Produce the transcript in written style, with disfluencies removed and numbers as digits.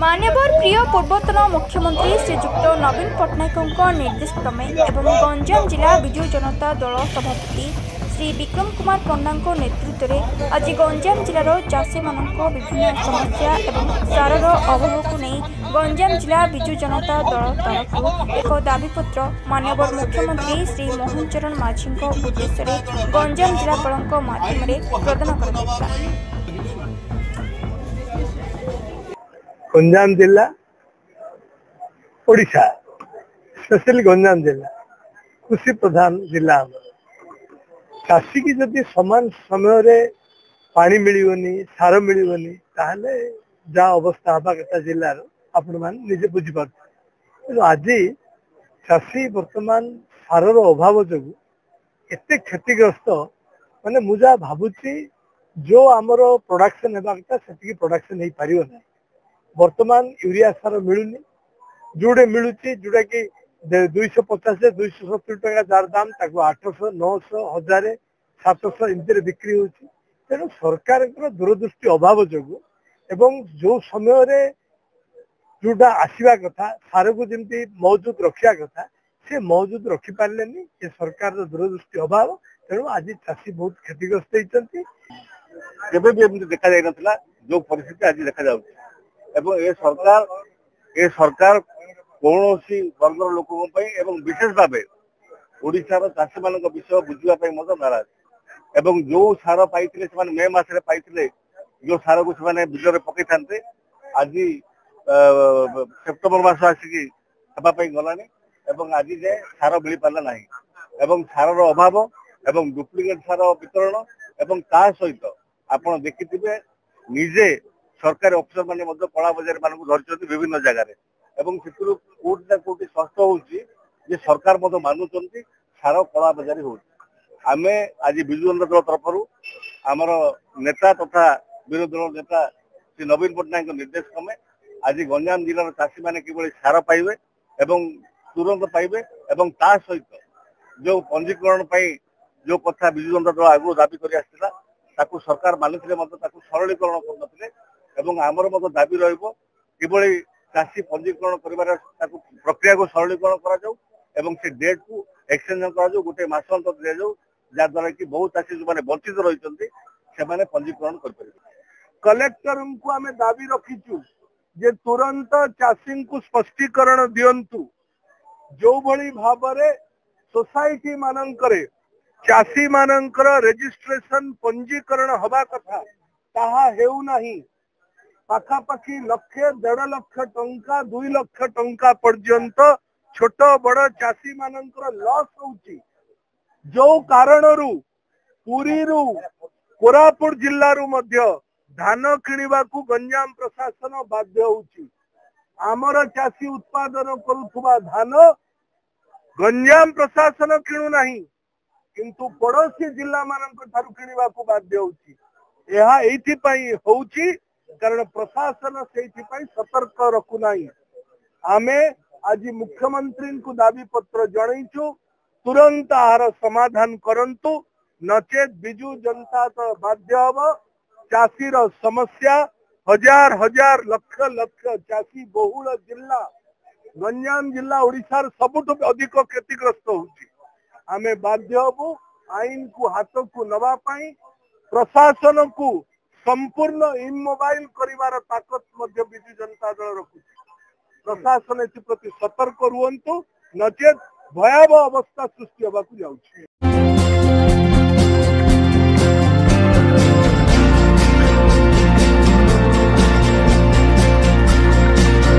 मान्यवर प्रिय पूर्वतन मुख्यमंत्री श्रीजुक्त नवीन पट्टनायक निर्देश क्रमे एवं गंजाम जिला विजु जनता दल सभापति श्री विक्रम कुमार पंडा नेतृत्व में आज गंजाम जिलार चाषी विभिन्न समस्या एवं सारर अभाव को नहीं गंजाम जिला विजु जनता दल तरफ एक दाबीपत्र मान्यवर मुख्यमंत्री श्री मोहन चरण माझी उद्देश्य गंजाम जिलापाल माध्यम प्रदान कर गंजाम जिला ओडिशा स्पेशली गंजाम जिला कृषि प्रधान जिला चाषी की जदि समान समय पानी मिलनी सार मिलनी ताहले जा अवस्था हवा कथा जिलार आपण मान निजे बुझीपार आज चाषी वर्तमान सारर अभाव जो एते क्षतिग्रस्त माने मुझा भावुची जो आमर प्रोडक्शन हेबा कथा सेतिकी प्रोडक्शन हो पारियो ना वर्तमान यूरिया सार मिलूनी जोड़े मिलूची जोड़ा कि 250 270 टका जार दाम 800 900 1000 700 इनते बिक्री होची तेणु सरकार दूरदृष्टि अभाव जो एवं जो समय जोटा आसवा कथा सार को जमी मौजूद रखा कथा से मौजूद रखी पारे ये सरकार दूरदृष्टि अभाव तेणु आज चाषी बहुत क्षतिग्रस्त होती देखा जाता जो परिस्थिति आज देखा जाऊँगी एवं ए सरकार कौन सी वर्गर लोक विशेष भाव ओडिशार चाषी मान विषय बुझापी नाराज एवं जो सार पाई मे मसरे पाई जो सार को बिजर पकई था आज सेप्टेम्बर मास आसिकी गलानी आज जाए सार मिल पारा ना सार अभाव एवं डुप्लिकेट सार वितरण एवं ता सहित आप देखिथे निजे सरकारी अफिसर माने कला बजार मान धरती विभिन्न जगह कोटी ना कोटी स्पष्ट होची सरकार मानुंट सार कला बजारी हो आज विजु जनता दल तरफ आमर नेता तथा विरोधी दल नेता श्री नवीन पट्टनायक निर्देश क्रमे आज गंजाम जिलार चाषी मैंने किभली सार पाइबे एवं तुरंत पाइबे एवं ता सहित जो पंजीकरण जो कथा विजु जनता दल आगु दाबी कर सरकार मानिले सरलीकरण करते एवं आमर दाबी रही चाषी पंजीकरण कर प्रक्रिया को सरलीकरण कर डेट को एक्सटेंशन कर गोटे मास अंतर दि जाऊ जहाद्वारा कि बहुत चाषी जो वंचित रही से पंजीकरण कर कलेक्टर को आम दाबी रखीचु जे तुरंत चाषी को स्पष्टीकरण दिंतु जो भली भाव सोसाइटी मानकर चाषी मानकर रजिस्ट्रेशन पंजीकरण हवा कथा ताहा हेउ नाही पाखापाखि लक्षे 1.5 लाख टंका 2 लाख टंका पर्यंत छोट बड़ चाषी मानकर लॉस होउची जो कारणरू पुरीरू कोरापुट जिल्लारू मध्य धान किणिबा को गंजाम प्रशासन बाध्य होउची आमर चाषी उत्पादन करुथुबा धान गंजाम प्रशासन किणु नाही किंतु पड़ोसी जिला मानक ठारू किणिबा को बाध्य होउची यह एइथिपाई होउची कारण प्रशासन से सतर्क रखुना आमे आज मुख्यमंत्री को दाबी पत्र जनईचु तुरंत आहार समाधान करंतु नचेत विजु जनता तो बाध्य हम चाषीर समस्या हजार हजार लक्ष लक्ष चाषी बहुल जिला गंजाम जिला ओडिशार सबुठु अधिक क्षतिग्रस्त होउची आमे बाध्य हबु आईन को हाथ को नवा पाई प्रशासन को संपूर्ण इमोबाइल करिवार ताकत मध्य विजु जनता दल रखुଛି प्रशासन एप्रति सतर्क रुहंतु नचेत भयावह अवस्था सृष्टि होगा जाऊँ।